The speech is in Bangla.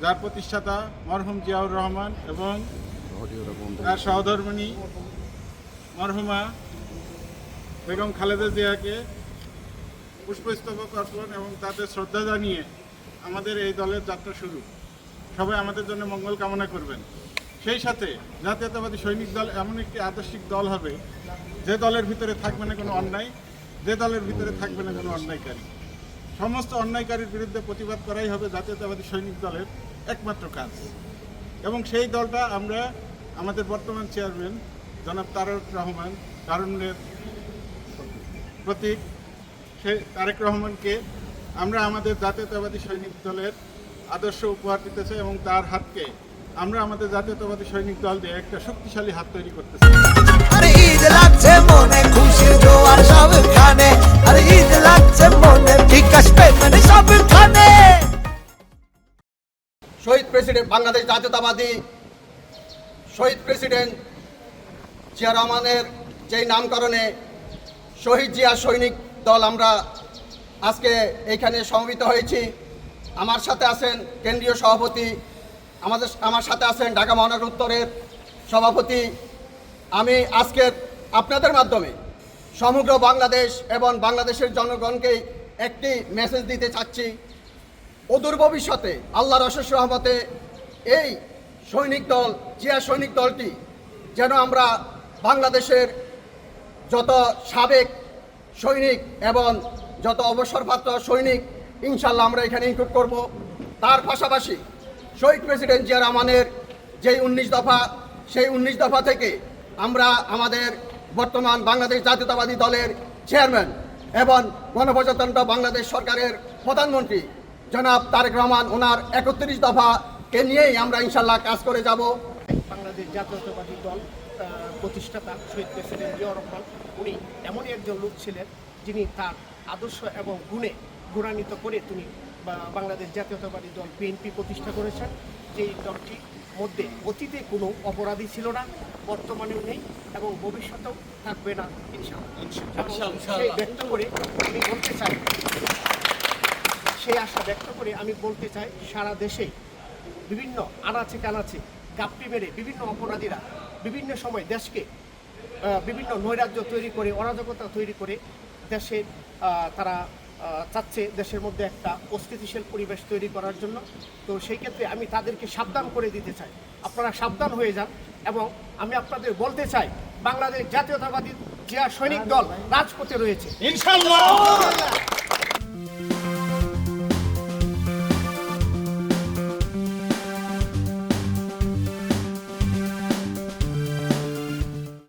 যার প্রতিষ্ঠাতা মরহুম জিয়াউর রহমান এবং তার সহধর্মিণী মরহুমা বেগম খালেদা জিয়াকে পুষ্পস্তবক অর্পণ এবং তাদের শ্রদ্ধা জানিয়ে আমাদের এই দলের যাত্রা শুরু। সবাই আমাদের জন্য মঙ্গল কামনা করবেন। সেই সাথে জাতীয়তাবাদী সৈনিক দল এমন একটি আদর্শিক দল হবে যে দলের ভিতরে থাকবে না কোনো অন্যায়, যে দলের ভিতরে থাকবে না কোনো অন্যায়কারী। সমস্ত অন্যায়কারীর বিরুদ্ধে প্রতিবাদ করাই হবে জাতীয়তাবাদী সৈনিক দলের একমাত্র কাজ। এবং সেই দলটা আমরা আমাদের বর্তমান চেয়ারম্যান জনাব তারেক রহমান, তারুণ্যের প্রতীক সেই তারেক রহমানকে আমরা আমাদের জাতীয়তাবাদী সৈনিক দলের আদর্শ উপহার দিতে চাই এবং তার হাতকে আমরা আমাদের জাতীয়তাবাদী সৈনিক দল দিয়ে একটা শক্তিশালী হাত তৈরি করতে চাই। আরে ঈদ লাগছে মনে, খুশির জোয়ার সবখানে, আরে ঈদ লাগছে মনে, বিকাশ পেমেন্ট সবখানে। শহীদ প্রেসিডেন্ট বাংলাদেশ জাতীয়তাবাদী শহীদ প্রেসিডেন্ট জিয়া রহমানের যেই নামকরণে শহীদ জিয়া সৈনিক দল আমরা আজকে এইখানে সমবেত হয়েছি। আমার সাথে আছেন কেন্দ্রীয় সভাপতি, আমার সাথে আছেন ঢাকা মহানগর উত্তরের সভাপতি। আমি আজকের আপনাদের মাধ্যমে সমগ্র বাংলাদেশ এবং বাংলাদেশের জনগণকে একটি মেসেজ দিতে চাচ্ছি। অদূর ভবিষ্যতে আল্লাহর অশেষ রহমতে এই সৈনিক দল জিয়া সৈনিক দলটি যেন আমরা বাংলাদেশের যত সাবেক সৈনিক এবং যত অবসরপ্রাপ্ত সৈনিক ইনশাল্লাহ আমরা এখানে ইনক্লুড করব। তার পাশাপাশি শহীদ প্রেসিডেন্ট জিয়া রহমানের যেই 19 দফা, সেই 19 দফা থেকে আমরা আমাদের বর্তমান বাংলাদেশ জাতীয়তাবাদী দলের চেয়ারম্যান এবং গণপ্রজাতন্ত্র বাংলাদেশ সরকারের প্রধানমন্ত্রী জনাব তারেক রহমান ওনার 31 দফাকে নিয়েই আমরা ইনশাল্লাহ কাজ করে যাব। বাংলাদেশ জাতীয়তাবাদী দল প্রতিষ্ঠাতা শহীদ প্রেসিডেন্ট জিয়াউর রহমান উনি এমনই একজন লোক ছিলেন যিনি তার আদর্শ এবং গুণে গুণান্বিত করে তিনি বাংলাদেশ জাতীয়তাবাদী দল বিএনপি প্রতিষ্ঠা করেছেন। যেই দলটির মধ্যে অতীতে কোনো অপরাধী ছিল না, বর্তমানেও নেই এবং ভবিষ্যতেও থাকবে না ইনশাআল্লাহ। সেই ব্যক্ত করে আমি বলতে চাই, সেই আশা ব্যক্ত করে আমি বলতে চাই, সারা দেশে বিভিন্ন আনাচে কানাচে গাপ্পি মেরে বিভিন্ন অপরাধীরা বিভিন্ন সময় দেশকে বিভিন্ন নৈরাজ্য তৈরি করে, অরাজকতা তৈরি করে দেশে তারা চাচ্ছে দেশের মধ্যে একটা অস্থিতিশীল পরিবেশ তৈরি করার জন্য। তো সেই ক্ষেত্রে আমি তাদেরকে সাবধান করে দিতে চাই, আপনারা সাবধান হয়ে যান। এবং আমি আপনাদের বলতে চাই, বাংলাদেশ জাতীয়তাবাদী জিয়া সৈনিক দল রাজপথে রয়েছে ইনশাআল্লাহ।